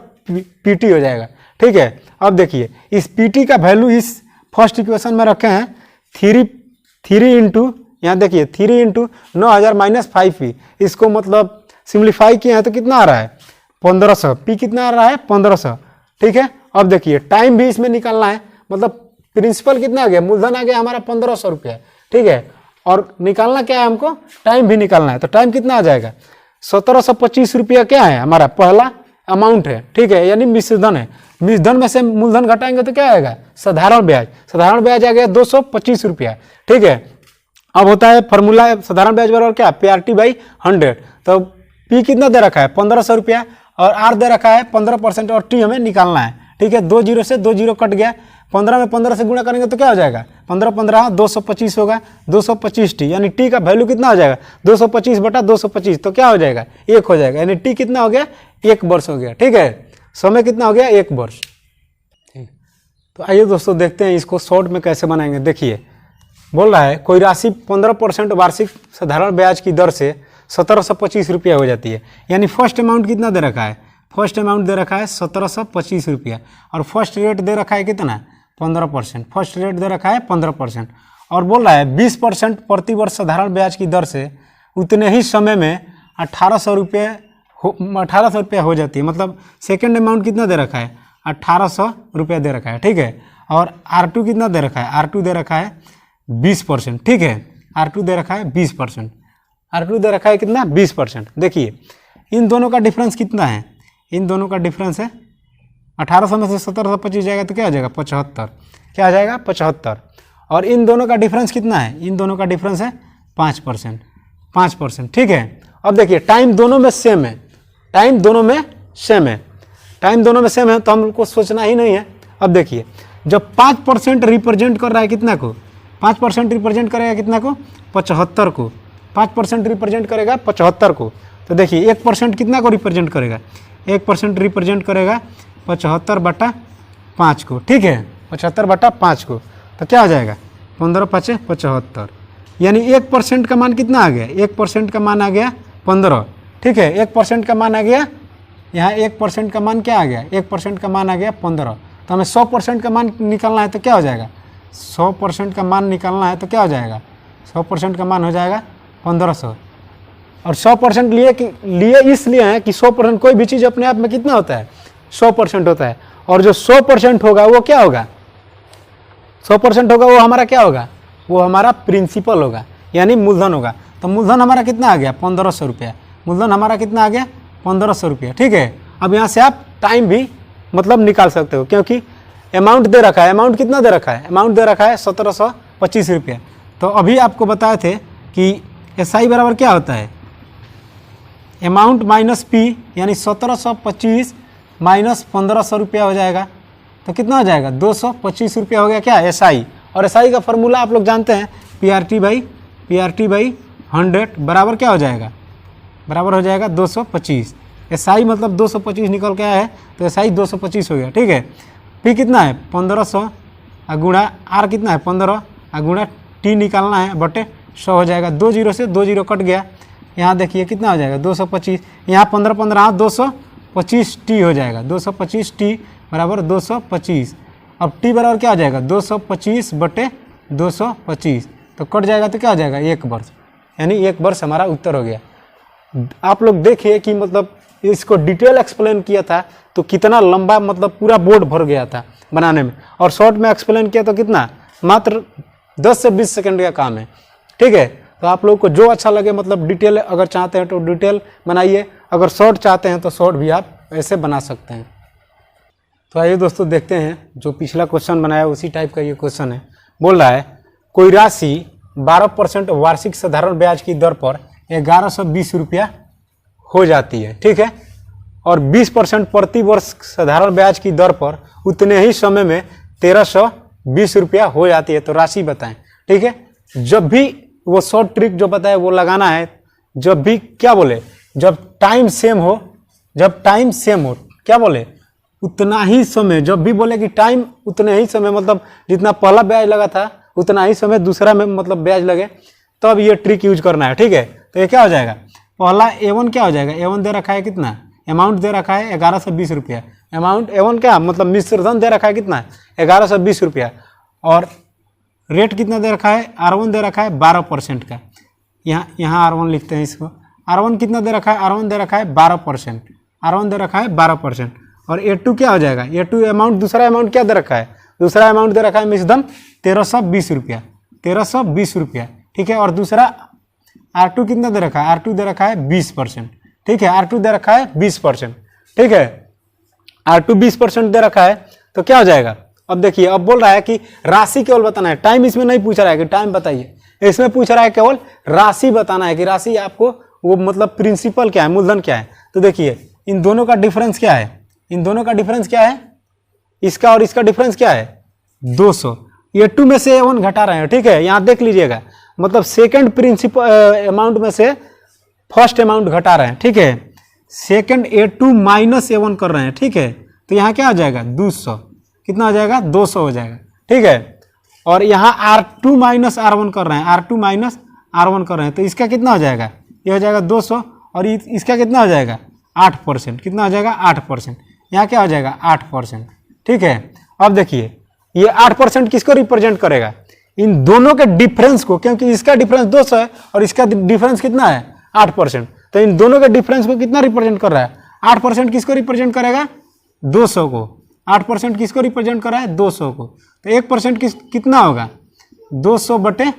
PT हो जाएगा, ठीक है। अब देखिए इस PT का वैल्यू इस फर्स्ट इक्वेशन में रखे हैं 3 इंटू, यहाँ देखिए 3 इंटू 9000 माइनस 5P, इसको मतलब सिंप्लीफाई किए हैं तो कितना आ रहा है 1500, P कितना आ रहा है 1500, ठीक है। अब देखिए टाइम भी इसमें निकालना है, मतलब प्रिंसिपल कितना आ गया मूलधन आ गया हमारा 1500 रुपया, ठीक है। और निकालना क्या है हमको टाइम भी निकालना है, तो टाइम कितना आ जाएगा 1725 रुपया क्या है हमारा पहला अमाउंट है, ठीक है, यानी मिश्रधन है। मिश्रधन में से मूलधन घटाएंगे तो क्या आएगा साधारण ब्याज, साधारण ब्याज आ गया 225 रुपया, ठीक है। अब होता है फॉर्मूला साधारण ब्याज बराबर क्या PRT बाई 100, तो P कितना दे रखा है 1500 रुपया और R दे रखा है 15% और T हमें निकालना है, ठीक है। 2 जीरो से 2 जीरो कट गया, 15 में 15 से गुणा करेंगे तो क्या हो जाएगा 15 15 225 होगा, 225 T, यानी T का वैल्यू कितना हो जाएगा 225 बटा 225, तो क्या हो जाएगा 1 हो जाएगा, यानी T कितना हो गया 1 वर्ष हो गया, ठीक है। समय कितना हो गया 1 वर्ष, ठीक। तो आइए दोस्तों देखते हैं इसको शॉर्ट में कैसे बनाएंगे। देखिए बोल रहा है कोई राशि 15% वार्षिक साधारण ब्याज की दर से 1725 रुपया हो जाती है, यानी फर्स्ट अमाउंट कितना दे रखा है फर्स्ट अमाउंट दे रखा है 1725 रुपया और फर्स्ट रेट दे रखा है कितना 15%, फर्स्ट रेट दे रखा है 15% और बोल रहा है 20% प्रति वर्ष साधारण ब्याज की दर से उतने ही समय में 1800 रुपया हो जाती है, मतलब सेकेंड अमाउंट कितना दे रखा है 1800 रुपया दे रखा है, ठीक है। और R2 कितना दे रखा है R2 दे रखा है 20%, ठीक है। R2 दे रखा है 20%, R2 दे रखा है कितना 20%। देखिए इन दोनों का डिफरेंस कितना है, इन दोनों का डिफरेंस है 1800 में से 1725 जाएगा तो क्या हो जाएगा 75, क्या आ जाएगा 75। और इन दोनों का डिफरेंस कितना है, इन दोनों का डिफरेंस है 5%, ठीक है। अब देखिए टाइम दोनों में सेम है, टाइम दोनों में सेम है, टाइम दोनों में सेम है, तो हमको सोचना ही नहीं है। अब देखिए जब 5% रिप्रेजेंट कर रहा है कितना को 5% रिप्रेजेंट करेगा कितना को 75 को, 5% रिप्रेजेंट करेगा 75 को, तो देखिए 1% कितना को रिप्रेजेंट करेगा 1% रिप्रेजेंट करेगा 75 बटा 5 को, ठीक है 75 बटा 5 को, तो क्या हो जाएगा 15 5 75, यानी 1% का मान कितना आ गया, 1% का मान आ गया 15, ठीक है। 1% का मान आ गया, यहाँ 1% का मान क्या आ गया, 1% का मान आ गया 15। तो हमें 100% का मान निकालना है तो क्या हो जाएगा, 100% का मान निकालना है तो क्या हो जाएगा, 100% का मान हो जाएगा 1500। और 100% लिए इसलिए है कि 100% कोई भी चीज़ अपने आप में कितना होता है, 100% होता है। और जो 100% होगा वो क्या होगा, 100% होगा वो हमारा क्या होगा, वो हमारा प्रिंसिपल होगा, यानी मूलधन होगा। तो मूलधन हमारा कितना आ गया, 1500 रुपया। मूलधन हमारा कितना आ गया, 1500 रुपया, ठीक है। अब यहाँ से आप टाइम भी मतलब निकाल सकते हो, क्योंकि अमाउंट दे रखा है। अमाउंट कितना दे रखा है, अमाउंट दे रखा है 1725 रुपया। तो अभी आपको बताए थे कि SI बराबर क्या होता है, अमाउंट माइनस P, यानी 1725 माइनस 1500 रुपया हो जाएगा। तो कितना हो जाएगा, 225 रुपया हो गया क्या, SI। और SI का फॉर्मूला आप लोग जानते हैं, PRT बाई 100 बराबर क्या हो जाएगा, बराबर हो जाएगा 225। SI मतलब 225 निकल के आया है, तो SI 225 हो गया, ठीक है। P कितना है 1500 गुणा R कितना है 15 गुणा T निकालना है, बटे 100 हो जाएगा। 2 जीरो से 2 जीरो कट गया, यहाँ देखिए कितना हो जाएगा 225, यहाँ 15 15 225 T हो जाएगा, 225 T बराबर 225। अब T बराबर क्या हो जाएगा, 225 बटे 225, तो कट जाएगा तो क्या हो जाएगा 1 वर्ष, यानी 1 वर्ष हमारा उत्तर हो गया। आप लोग देखिए कि मतलब इसको डिटेल एक्सप्लेन किया था तो कितना लंबा, मतलब पूरा बोर्ड भर गया था बनाने में, और शॉर्ट में एक्सप्लेन किया तो कितना, मात्र 10 से 20 सेकंड का काम है, ठीक है। तो आप लोग को जो अच्छा लगे, मतलब डिटेल अगर चाहते हैं तो डिटेल बनाइए, अगर शॉर्ट चाहते हैं तो शॉर्ट भी आप ऐसे बना सकते हैं। तो आइए दोस्तों देखते हैं, जो पिछला क्वेश्चन बनाया उसी टाइप का ये क्वेश्चन है। बोल रहा है कोई राशि 12% वार्षिक साधारण ब्याज की दर पर 1120 रुपया हो जाती है, ठीक है, और 20% प्रति वर्ष साधारण ब्याज की दर पर उतने ही समय में 1320 रुपया हो जाती है। तो राशि बताएं, ठीक है। जब भी वो शॉर्ट ट्रिक जो बताए वो लगाना है, जब भी क्या बोले, जब टाइम सेम हो, जब टाइम सेम हो, क्या बोले, उतना ही समय, जब भी बोले कि टाइम उतने ही समय, मतलब जितना पहला ब्याज लगा था उतना ही समय दूसरा में मतलब ब्याज लगे, तब ये ट्रिक यूज करना है, ठीक है। तो ये क्या हो जाएगा, पहला A1 क्या हो जाएगा, A1 दे रखा है कितना, अमाउंट दे रखा है 1120 रुपया। अमाउंट A1 क्या मतलब मिश्रधन दे रखा है कितना, 1120 रुपया, और रेट कितना दे रखा है, R1 दे रखा है 12% का। यहाँ R1 लिखते हैं इसको। R1 कितना दे रखा है, R1 दे रखा है 12%, R1 दे रखा है 12%। और A2 क्या हो जाएगा, A2 अमाउंट, दूसरा अमाउंट क्या दे रखा है, दूसरा अमाउंट दे रखा है मिश्रधन 1320 रुपया, 1320 रुपया, ठीक है। और दूसरा R2 कितना दे रखा है, R2 दे रखा है 20%, ठीक है, R2 दे रखा है 20%, ठीक है। R2 20% दे रखा है, तो क्या हो जाएगा, अब देखिए, अब बोल रहा है कि राशि केवल बताना है, टाइम इसमें नहीं पूछ रहा है कि टाइम बताइए, इसमें पूछ रहा है केवल राशि बताना है कि राशि आपको वो मतलब प्रिंसिपल क्या है, मूलधन क्या है। तो देखिए इन दोनों का डिफरेंस क्या है, इन दोनों का डिफरेंस क्या है, इसका और इसका डिफरेंस क्या है 200। A2 में से A1 घटा रहे हैं, ठीक है, यहाँ देख लीजिएगा, मतलब सेकंड प्रिंसिपल अमाउंट में से फर्स्ट अमाउंट घटा रहे हैं, ठीक है, सेकंड A2 माइनस A1 कर रहे हैं, ठीक है। तो यहाँ क्या आ जाएगा 200, कितना आ जाएगा 200 हो जाएगा, ठीक है। और यहाँ R2 माइनस R1 कर रहे हैं, R2 माइनस R1 कर रहे हैं, तो इसका कितना हो जाएगा, ये हो जाएगा 200, और इसका कितना हो जाएगा 8%, कितना हो जाएगा 8%, यहाँ क्या हो जाएगा 8%, ठीक है। अब देखिए ये 8% किसको रिप्रेजेंट करेगा, इन दोनों के डिफरेंस को, क्योंकि इसका डिफरेंस 200 है और इसका डिफरेंस कितना है 8%, तो इन दोनों के डिफरेंस को कितना रिप्रेजेंट कर रहा है, 8% किसको रिप्रेजेंट करेगा 200 को, 8% किसको रिप्रेजेंट कर रहा है 200 को। तो 1% कितना होगा 200 बटे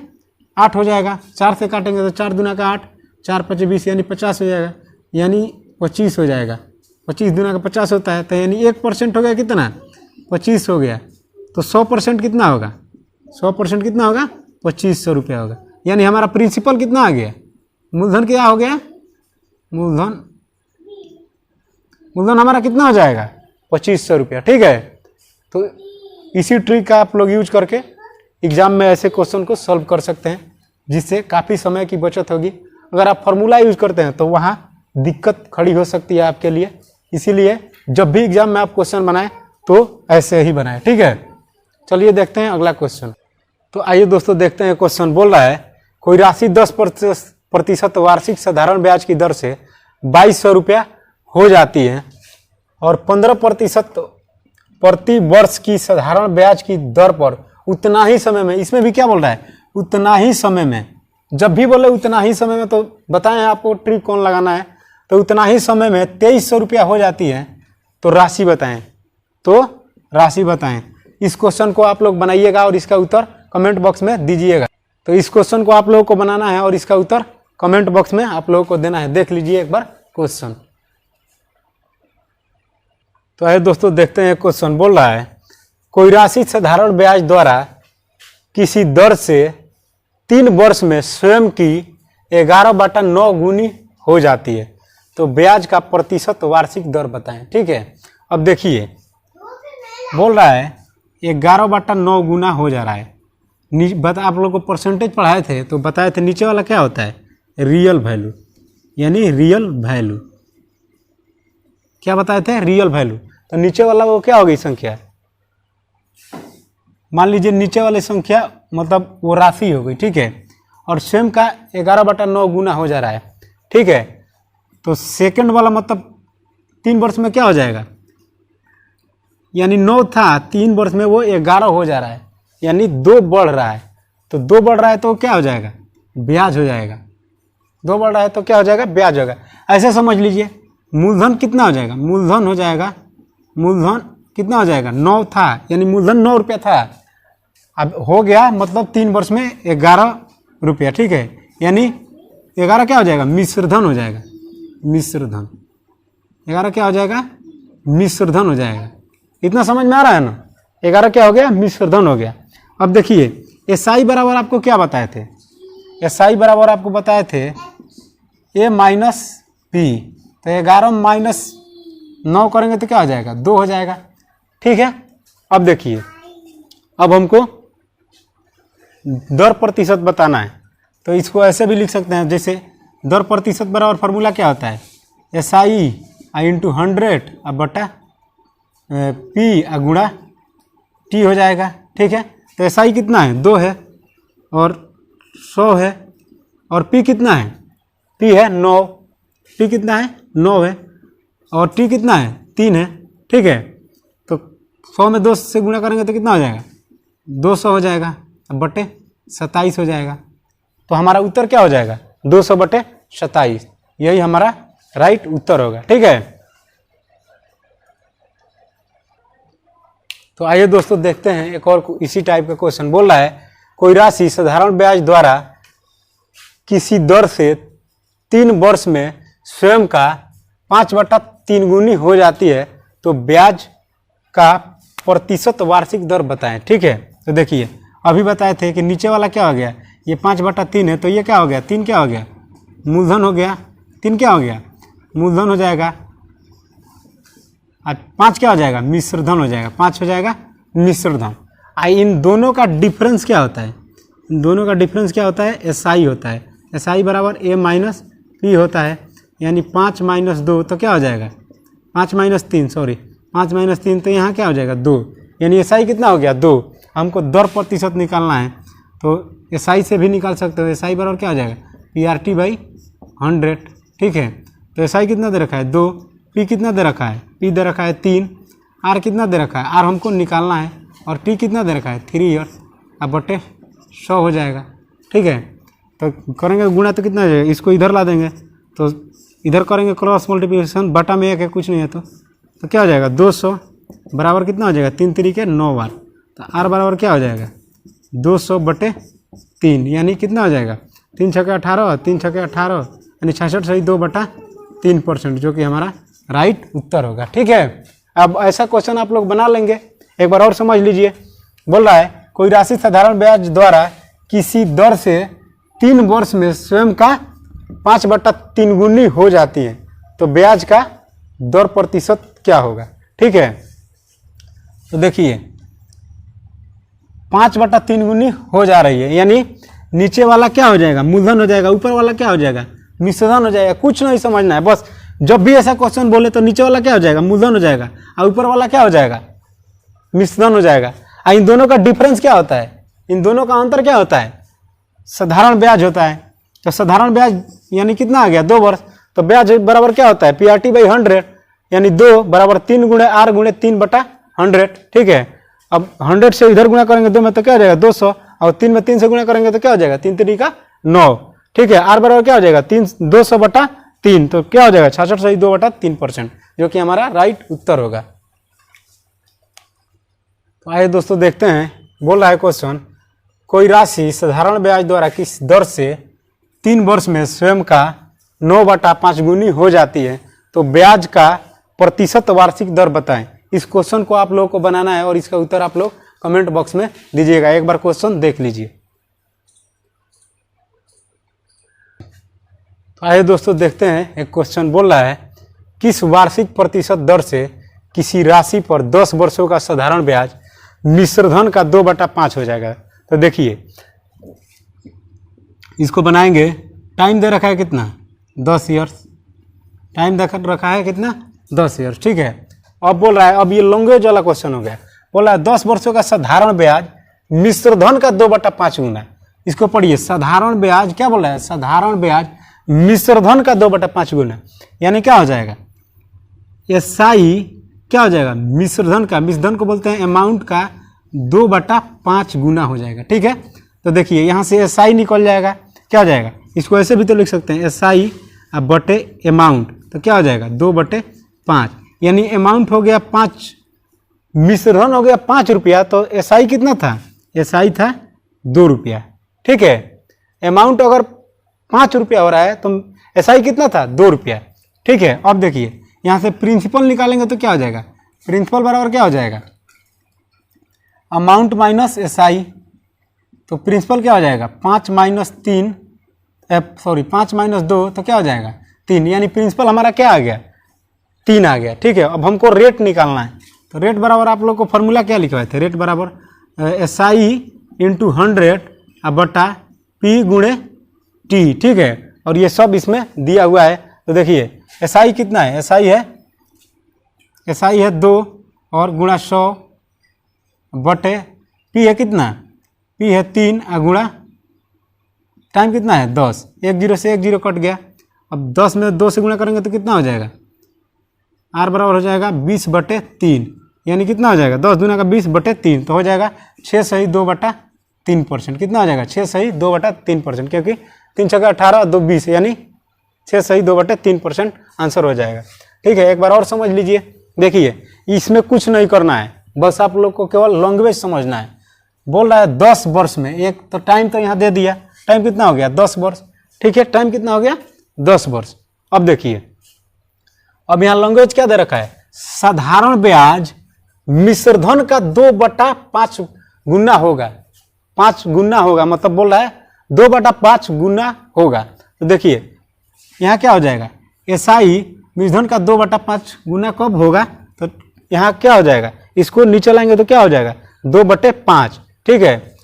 8 हो जाएगा, 4 से काटेंगे तो 4 दूना का 8, 4 5 20, यानी 50 हो जाएगा, यानी 25 हो जाएगा, 25 दूना का 50 होता है, तो यानी 1% हो गया कितना 25 हो गया। तो 100% कितना होगा, 100% कितना होगा 2500 रुपया होगा, यानी हमारा प्रिंसिपल कितना आ गया, मूलधन क्या हो गया, मूलधन हमारा कितना हो जाएगा 2500 रुपया, ठीक है। तो इसी ट्रिक का आप लोग यूज करके एग्जाम में ऐसे क्वेश्चन को सॉल्व कर सकते हैं, जिससे काफ़ी समय की बचत होगी। अगर आप फार्मूला यूज करते हैं तो वहाँ दिक्कत खड़ी हो सकती है आपके लिए, इसीलिए जब भी एग्जाम में आप क्वेश्चन बनाएं तो ऐसे ही बनाएं, ठीक है। चलिए देखते हैं अगला क्वेश्चन। तो आइए दोस्तों देखते हैं, क्वेश्चन बोल रहा है कोई राशि 10% वार्षिक साधारण ब्याज की दर से 2200 रुपया हो जाती है और 15% प्रति वर्ष की साधारण ब्याज की दर पर उतना ही समय में, इसमें भी क्या बोल रहा है, उतना ही समय में, जब भी बोले उतना ही समय में तो बताएं आपको ट्रिक कौन लगाना है, तो उतना ही समय में 2300 रुपया हो जाती है, तो राशि बताएं, तो राशि बताएं। इस क्वेश्चन को आप लोग बनाइएगा और इसका उत्तर कमेंट बॉक्स में दीजिएगा। तो इस क्वेश्चन को आप लोगों को बनाना है और इसका उत्तर कमेंट बॉक्स में आप लोगों को देना है। देख लीजिए एक बार क्वेश्चन। तो आइए दोस्तों देखते हैं क्वेश्चन। बोल रहा है कोई राशि साधारण ब्याज द्वारा किसी दर से 3 वर्ष में स्वयं की 11/9 गुनी हो जाती है, तो ब्याज का प्रतिशत वार्षिक दर बताएं। ठीक है, अब देखिए बोल रहा है 11/9 गुना हो जा रहा है। आप लोग को परसेंटेज पढ़ाए थे तो बताए थे नीचे वाला क्या होता है, रियल वैल्यू, यानी रियल वैल्यू। क्या बताए थे, रियल वैल्यू। तो नीचे वाला वो क्या हो गई संख्या, मान लीजिए नीचे वाली संख्या मतलब वो राशि हो गई। ठीक है, और स्वयं का 11/9 गुना हो जा रहा है। ठीक है, तो सेकंड वाला मतलब 3 वर्ष में क्या हो जाएगा, यानी 9 था, 3 वर्ष में वो 11 हो जा रहा है, यानी 2 बढ़ रहा है। तो 2 बढ़ रहा है तो क्या हो जाएगा, ब्याज हो जाएगा। 2 बढ़ रहा है तो क्या हो जाएगा, ब्याज होगा। ऐसे समझ लीजिए मूलधन कितना हो जाएगा, मूलधन हो जाएगा, मूलधन कितना हो जाएगा, 9 था, यानी मूलधन 9 रुपया था, अब हो गया मतलब 3 वर्ष में 11 रुपया। ठीक है, यानी 11 क्या हो जाएगा, मिश्रधन हो जाएगा, मिश्रधन। 11 क्या हो जाएगा, मिश्रधन हो जाएगा। इतना समझ में आ रहा है ना, 11 क्या हो गया, मिश्रधन हो गया। अब देखिए SI बराबर आपको क्या बताए थे, SI बराबर आपको बताए थे A माइनस P, तो 11 माइनस 9 करेंगे तो क्या हो जाएगा, 2 हो जाएगा। ठीक है, अब देखिए अब हमको दर प्रतिशत बताना है, तो इसको ऐसे भी लिख सकते हैं, जैसे दर प्रतिशत बराबर फार्मूला क्या होता है, SI इंटू 100 अब बटा P गुणा T हो जाएगा। ठीक है, तो SI कितना है, 2 है और 100 है, और P कितना है, P है 9, P कितना है 9 है, और T कितना है 3 है। ठीक है, तो 100 में 2 से गुणा करेंगे तो कितना हो जाएगा, 200 हो जाएगा, अब बटे 27 हो जाएगा। तो हमारा उत्तर क्या हो जाएगा, 200 बटे 27, यही हमारा राइट उत्तर होगा। ठीक है, तो आइए दोस्तों देखते हैं एक और इसी टाइप का क्वेश्चन। बोल रहा है कोई राशि साधारण ब्याज द्वारा किसी दर से 3 वर्ष में स्वयं का 5/3 गुनी हो जाती है, तो ब्याज का प्रतिशत वार्षिक दर बताएं। ठीक है, तो देखिए अभी बताए थे कि नीचे वाला क्या हो गया, ये 5/3 है, तो ये क्या हो गया, 3 क्या हो गया, मूलधन हो गया, 3 क्या हो गया, मूलधन हो जाएगा, और 5 क्या हो जाएगा, मिश्रधन हो जाएगा, 5 हो जाएगा मिश्रधन। इन दोनों का डिफरेंस क्या होता है, इन दोनों का डिफरेंस क्या होता है, SI होता है। SI बराबर A माइनस P होता है, यानी 5 माइनस 2 तो क्या हो जाएगा, 5 माइनस 3 सॉरी 5 माइनस 3 तो यहाँ क्या हो जाएगा 2, यानी SI कितना हो गया 2। हमको दर प्रतिशत निकालना है तो SI से भी निकाल सकते हो। SI बराबर क्या हो जाएगा, PRT/100। ठीक है, तो SI कितना दे रखा है 2, P कितना दे रखा है, P दे रखा है 3, R कितना दे रखा है, R हमको निकालना है, और T कितना दे रखा है 3 ईयर्स, अब बटे 100 हो जाएगा। ठीक है, तो करेंगे गुणा तो कितना हो जाएगा, इसको इधर ला देंगे तो इधर करेंगे क्रॉस मल्टीप्लिकेशन, बटा में 1 है कुछ नहीं है, तो क्या हो जाएगा 200 बराबर कितना हो जाएगा 3 तरीके 9 बार, तो R बराबर क्या हो जाएगा 200 बटे 3, यानी कितना हो जाएगा 3 छक्के 18, 3 छक्के 18, यानी 66 सही 2/3%, जो कि हमारा राइट उत्तर होगा। ठीक है, अब ऐसा क्वेश्चन आप लोग बना लेंगे। एक बार और समझ लीजिए, बोल रहा है कोई राशि साधारण ब्याज द्वारा किसी दर से 3 वर्ष में स्वयं का 5/3 गुनी हो जाती है, तो ब्याज का दर प्रतिशत क्या होगा। ठीक है, तो देखिए 5/3 गुनी हो जा रही है, यानी नीचे वाला क्या हो जाएगा, मूलधन हो जाएगा, ऊपर वाला क्या हो जाएगा, मिश्रधन हो जाएगा। कुछ नहीं समझना है, बस जब भी ऐसा क्वेश्चन बोले तो नीचे वाला क्या हो जाएगा, मूलधन हो जाएगा, और ऊपर वाला क्या हो जाएगा, मिश्रधन हो जाएगा। इन दोनों का डिफरेंस क्या होता है, इन दोनों का अंतर क्या होता है, साधारण ब्याज होता है। तो साधारण ब्याज यानी कितना आ गया 2 वर्ष, तो ब्याज बराबर क्या होता है PRT/100 यानी 2 बराबर 3 गुणे R गुणे 3/100। ठीक है, अब 100 से इधर गुणा करेंगे 2 में तो क्या हो जाएगा 200, और 3 में 3 से गुणा करेंगे तो क्या हो जाएगा 3 3 का 9। ठीक है, R बराबर क्या हो जाएगा 200/3, तो क्या हो जाएगा 66.2/3%, जो कि हमारा राइट उत्तर होगा। तो आइए दोस्तों देखते हैं, बोल रहा है क्वेश्चन, कोई राशि साधारण ब्याज द्वारा किस दर से 3 वर्ष में स्वयं का 9/5 गुनी हो जाती है, तो ब्याज का प्रतिशत वार्षिक दर बताएं। इस क्वेश्चन को आप लोगों को बनाना है और इसका उत्तर आप लोग कमेंट बॉक्स में दीजिएगा। एक बार क्वेश्चन देख लीजिए। तो आइए दोस्तों देखते हैं, एक क्वेश्चन बोल रहा है, किस वार्षिक प्रतिशत दर से किसी राशि पर 10 वर्षों का साधारण ब्याज मिश्रधन का 2/5 हो जाएगा। तो देखिए इसको बनाएंगे, टाइम दे रखा है कितना 10 ईयर्स, टाइम दे रखा है कितना 10 ईयर्स। ठीक है, अब बोल रहा है, अब ये लॉन्गेज वाला क्वेश्चन हो गया, बोल रहा है 10 वर्षों का साधारण ब्याज मिश्रधन का 2/5 गुना। इसको पढ़िए, साधारण ब्याज क्या बोल रहा है, साधारण ब्याज मिश्रधन का 2/5 गुना, यानी क्या हो जाएगा SI क्या हो जाएगा मिश्रधन का, मिश्रधन को बोलते हैं अमाउंट का 2/5 गुना हो जाएगा। ठीक है, तो देखिए यहाँ से SI निकल जाएगा, क्या हो जाएगा, इसको ऐसे भी तो लिख सकते हैं SI बटे अमाउंट, तो क्या हो जाएगा 2/5, यानी अमाउंट हो गया 5, मिश्रधन हो गया 5 रुपया, तो SI कितना था, SI था 2 रुपया। ठीक है, अमाउंट अगर 5 रुपया हो रहा है तो SI कितना था 2 रुपया। ठीक है, अब देखिए यहाँ से प्रिंसिपल निकालेंगे तो क्या हो जाएगा, प्रिंसिपल बराबर क्या हो जाएगा अमाउंट माइनस SI, तो प्रिंसिपल क्या हो जाएगा 5 माइनस 2, तो क्या हो जाएगा 3, यानी प्रिंसिपल हमारा क्या आ गया 3 आ गया। ठीक है, अब हमको रेट निकालना है, तो रेट बराबर आप लोग को फॉर्मूला क्या लिखवाए थे, रेट बराबर SI × 100 बटा P गुणे T। ठीक है, और ये सब इसमें दिया हुआ है। तो देखिए SI कितना है, SI है 2 और गुणा 100 बटे P है कितना, P है 3 और गुणा टाइम कितना है 10, 1 0 से 1 0 कट गया। अब 10 में 2 से गुणा करेंगे तो कितना हो जाएगा, R बराबर हो जाएगा 20/3, यानी कितना हो जाएगा 10 दूना का 20/3, तो हो जाएगा 6 सही 2/3%। कितना हो जाएगा 6 सही 2/3%, क्योंकि 3 छक्का 18 2 20, यानी 6 सही 2/3% आंसर हो जाएगा। ठीक है, एक बार और समझ लीजिए, देखिए इसमें कुछ नहीं करना है, बस आप लोग को केवल लैंग्वेज समझना है। बोल रहा है 10 वर्ष में, एक तो टाइम तो यहाँ दे दिया, टाइम कितना हो गया 10 वर्ष। ठीक है, टाइम कितना हो गया 10 वर्ष। अब देखिए, अब यहाँ लैंग्वेज क्या दे रखा है, साधारण ब्याज मिश्रधन का 2/5 गुना होगा, 5 गुना होगा, मतलब बोल रहा है 2/5 गुना होगा। तो देखिए यहाँ क्या हो जाएगा SI मिश्रधन का 2/5 गुना कब होगा, तो यहाँ क्या हो जाएगा, इसको नीचे लाएंगे तो क्या हो जाएगा 2/5। ठीक है,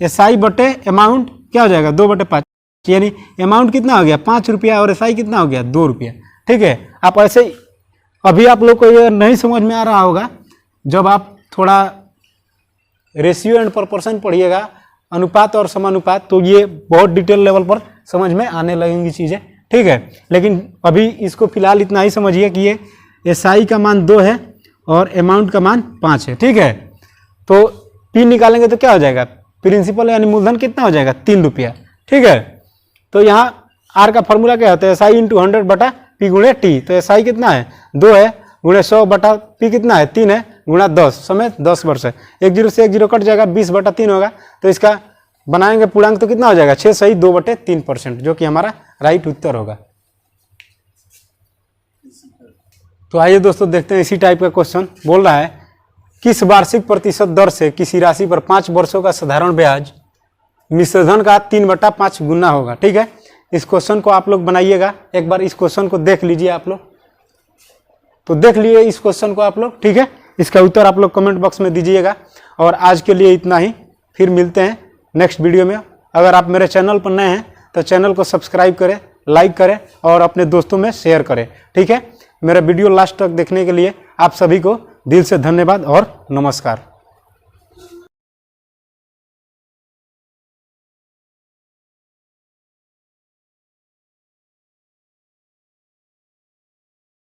SI बटे अमाउंट क्या हो जाएगा 2/5, यानी अमाउंट कितना हो गया 5 रुपया और SI कितना हो गया 2 रुपया। ठीक है, आप ऐसे अभी आप लोग को ये नहीं समझ में आ रहा होगा, जब आप थोड़ा रेशियो एंड प्रोपोर्शन पढ़िएगा, अनुपात और समानुपात, तो ये बहुत डिटेल लेवल पर समझ में आने लगेंगी चीज़ें। ठीक है, लेकिन अभी इसको फिलहाल इतना ही समझिए कि ये SI का मान 2 है और अमाउंट का मान 5 है। ठीक है, तो P निकालेंगे तो क्या हो जाएगा, प्रिंसिपल यानी मूलधन कितना हो जाएगा 3 रुपया। ठीक है, तो यहाँ R का फॉर्मूला क्या होता है SI × 100 बटा P गुणे T, तो SI कितना है 2 है, गुणे 100 बटा P कितना है 3 है, गुणा 10, समय 10 वर्ष है, 1 0 से 1 0 कट जाएगा, 20/3 होगा, तो इसका बनाएंगे पूर्णांक तो कितना हो जाएगा 6 सही 2/3%, जो कि हमारा राइट उत्तर होगा। तो आइए दोस्तों देखते हैं, इसी टाइप का क्वेश्चन बोल रहा है, किस वार्षिक प्रतिशत दर से किसी राशि पर 5 वर्षों का साधारण ब्याज मिश्रधन का 3/5 गुना होगा। ठीक है, इस क्वेश्चन को आप लोग बनाइएगा, एक बार इस क्वेश्चन को देख लीजिए आप लोग, तो देख लिए इस क्वेश्चन को आप लोग। ठीक है, इसका उत्तर आप लोग कमेंट बॉक्स में दीजिएगा, और आज के लिए इतना ही, फिर मिलते हैं नेक्स्ट वीडियो में। अगर आप मेरे चैनल पर नए हैं तो चैनल को सब्सक्राइब करें, लाइक करें और अपने दोस्तों में शेयर करें। ठीक है, मेरा वीडियो लास्ट तक देखने के लिए आप सभी को दिल से धन्यवाद और नमस्कार।